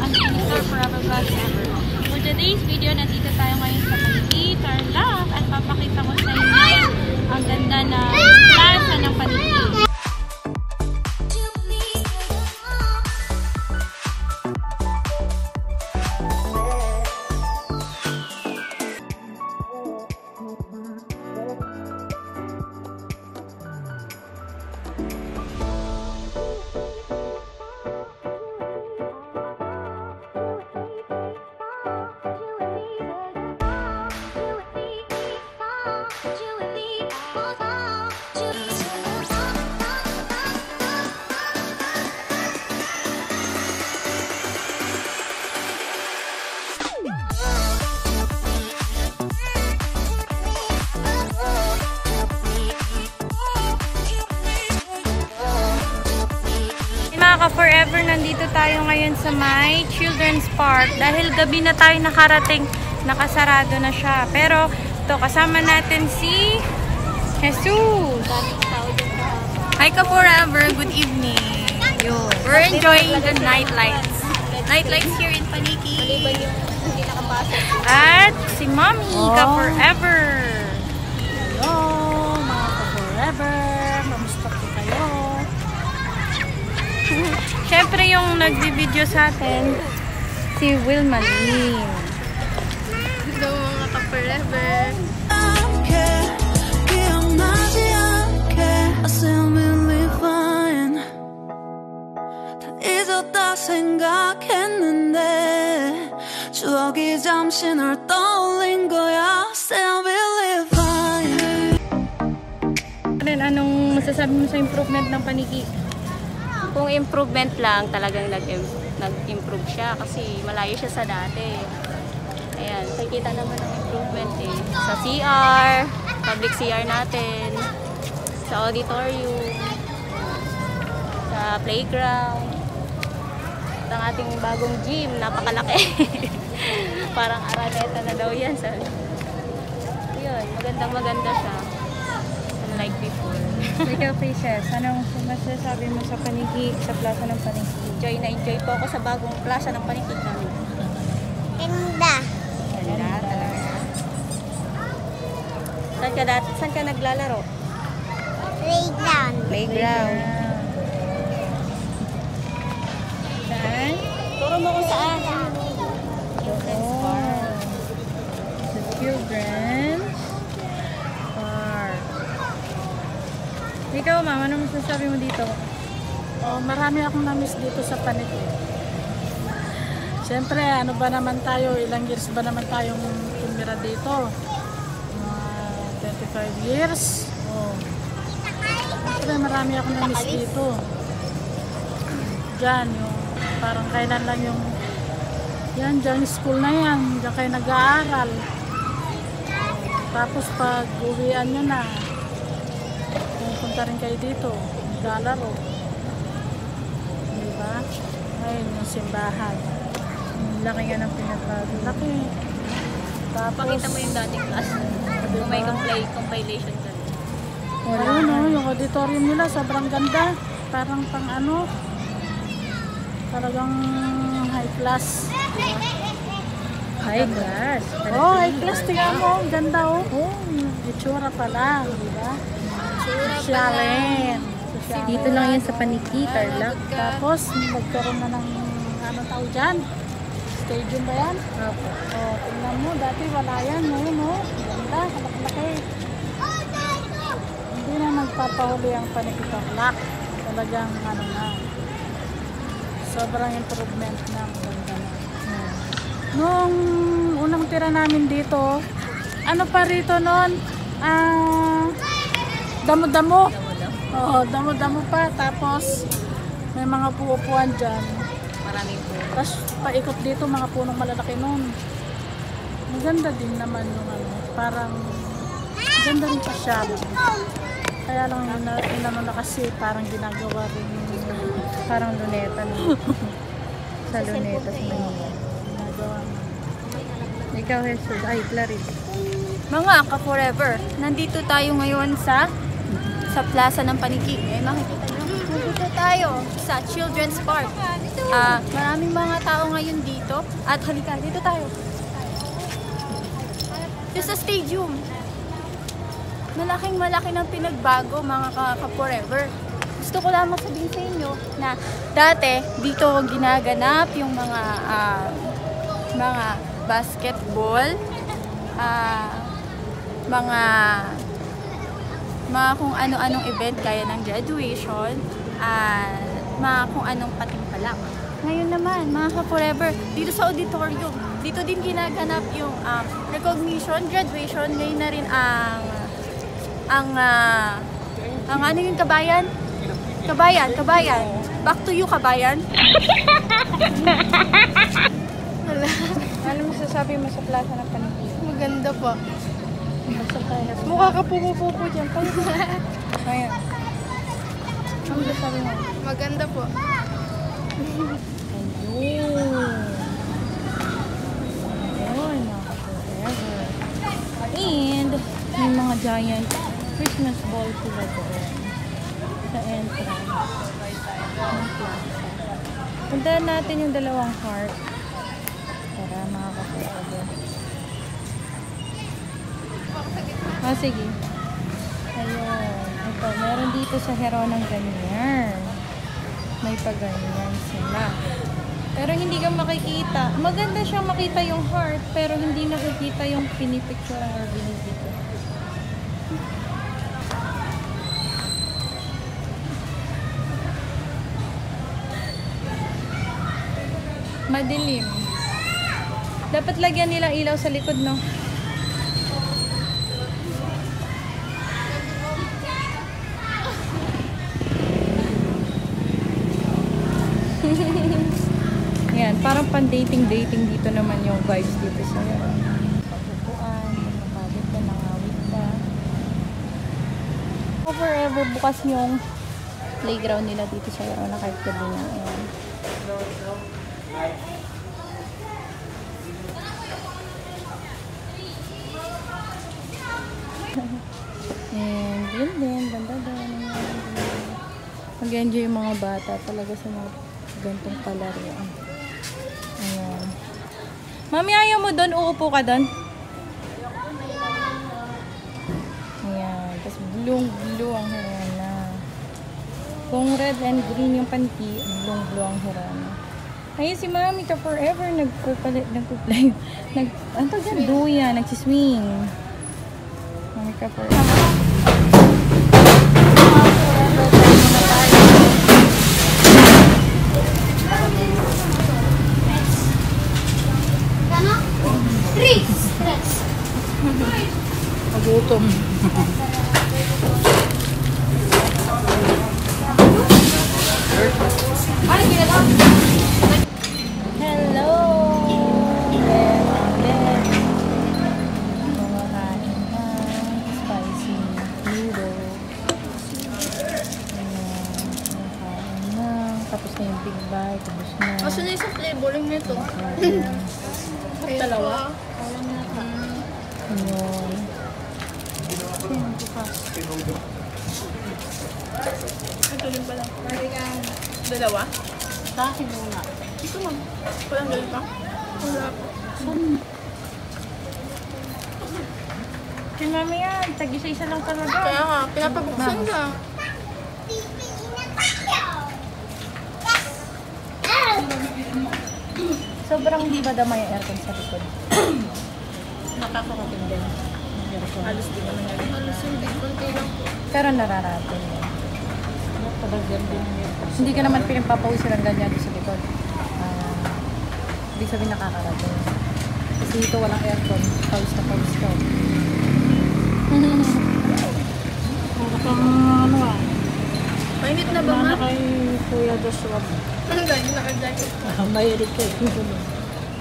ang Store Forever Best Ever. For today's video, nandito tayo ngayon sa Paniki, Tarlac, at papakita ko sa inyo ang ganda na plaza ng Paniki. Forever, nandito tayo ngayon sa may Children's Park dahil gabi na tayo nakarating, nakasarado na siya. Pero ito, kasama natin si Jesus. Hi ka Forever, good evening. We're enjoying the night lights. Night lights here in Paniki. At si Mommy ka Forever. Hello mga ka Forever, kamusta po kayo? Siyempre yung nagbi-video sa atin, si Wilma Lynn. Hello mga ka-forever. Anong masasabi mo sa improvement ng Paniki? Kung improvement lang, talagang nag-improve siya kasi malayo siya sa dati. Ayan, nakikita naman ng improvement eh. Sa CR, public CR natin, sa auditorium, sa playground, at ang ating bagong gym, napakalaki. Parang Araneta na daw yan. Yun, magandang-maganda siya. Unlike before. Ikaw, Princess, anong masasabi mo sa Paniki, sa plaza ng Paniki? Enjoy na enjoy po ako sa bagong plaza ng Paniki namin. Ganda. Ganda talaga. Saan ka naglalaro? Playground. Playground. Saan? Turo mo kung saan. Children's Park. The Children's Park. Ikaw, Ma'am, ano masasabi mo dito? Marami akong na-miss dito sa Paniki. Siyempre, ano ba naman tayo, ilang years ba naman tayong tumira dito? 25 years. Siyempre, marami akong na-miss dito. Diyan, yung parang kailan lang yung yan, dyan school na yan. Diyan kayo nag-aaral. Tapos pag uwian nyo na, punta rin kayo dito, maglalaro. Diba? Ngayon yung simbahan. Laki nga ng pinagbago. Laki. Tapos, Pakita mo yung dating class. Kung may compilation ka. ayun o, yung auditorium nila sobrang ganda. Parang pang ano, talagang high class. Diba? High class. High class. Tingnan mo, ganda o. Itsura pa lang, diba? Sosyalin. Dito lang yan sa Paniki, Tarlac. Tapos, nagkaroon na ng anong tao dyan? Stadium ba yan? Opo. Tingnan mo, dati wala yan. Ngayon o, ganda, kalaki-laki. Hindi na nagpapahuli ang Paniki Tarlac. Talagang ano na. Sobrang improvement na. Ganda na. Nung unang tira namin dito, ano pa rito noon? Damo-damo. Damo-damo pa. Tapos, may mga puupuan dyan. Maraming po. Tapos, paikot dito, mga punong malalaki nun. Maganda din naman yung ano. Parang, maganda rin pa siya. Kaya lang yun na kasi parang ginagawa rin Parang luneta. No? Sa luneta sa Manila. ginagawa. Ikaw, Jesus. Ay, Clarice. Mga ka-forever, nandito tayo ngayon sa plaza ng Paniki. Eh, makikita nyo. Dito tayo sa Children's Park. Maraming mga tao ngayon dito. At halika, dito tayo. Ito sa stadium. Malaking-malaki ng pinagbago mga ka-forever. Gusto ko lamang sabihin sa inyo na dati dito ginaganap yung mga basketball, mga kung ano-anong event gaya ng graduation, mga kung anong patimpalak. Ngayon naman, mga ka-forever, dito sa auditorium, dito din ginaganap yung recognition, graduation. Ngayon na rin ang ano yung kabayan? Kabayan. Back to you, kabayan. Ano masasabi mo sa Plaza ng Panigil? Maganda po. Mukha ka pupo-pupo dyan. Ayan. Ano masasabi mo? Maganda po. Ayun, forever. And, may mga giant Christmas ball sila doon. Sa entrance. Ng plaza. Puntahan natin yung dalawang heart. Para makaka-forever. Sige. Ayun. Ito, meron dito sa Heronang ganyan. May paganyan sila. Pero hindi ka makikita. Maganda siyang makita yung heart, pero hindi nakikita yung pinipicture or binibito. Madilim. Dapat lagyan nila ilaw sa likod, no? Yan, parang pan-dating dito naman yung vibes dito sa papupuan, nakabit ka, nangawit ka. Forever bukas yung playground nila dito sa Verona kahit gabi na. Ayan. And yun din, ganda doon. Mag-enjoy yung mga bata talaga sa mga gantong palaruan. Ayan. Mami, ayaw mo doon? Uupo ka doon? Ayan. Tapos blue ang hirana. Kung red and green yung panty, blue ang hirana. Ayun si Mami ka forever nagpo-play. Ano to dyan? Duya, nagsiswing. Mami ka forever. Magutom. Hello! Kumakain ng spicy noodle. Kumakain na. Tapos na yung big bite. Tapos na. Kasi na yung flavoring nito. Dalawa. Ayun. Ito din pala. Dalawa? Sa akin muna. Ito ma'am. Walang galing pa? Wala po. Si Mami yan. Tag-isa-isa lang talaga. Kaya nga, pinapabuksan lang. Sobrang di ba damay yung aircon sa likod? Nakakarating din. Halos din naman yan. Halos hindi. Kunti lang po. Pero nararating yun. Nakakarating din yun. Hindi ka naman pinapapawisan ng ganyan doon sa likod. Ibig sabihin nakakarating. Kasi dito walang aircon. Pawis na pawis ka. Para kang ano Mainit na ba Mana ma'am? kay Kuya Joshua. Ang dahil naka-jacket. Mahilig kayo.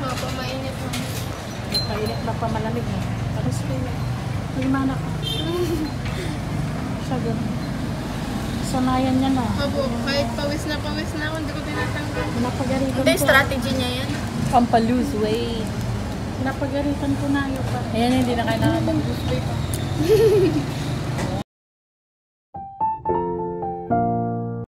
Opo, mainit ma'am. Nakainit na pa malamig na. Tapos kayo. May mana ka. Siya ganun. Sanayan niya na. Opo, kahit pawis na ako, hindi ko tinatanggal. Napagaritan Ito yung ko. strategy niya yan. Pampalose weight. Napagaritan ko na yun pa. Ayan, hindi na kailangan mag-lose weight.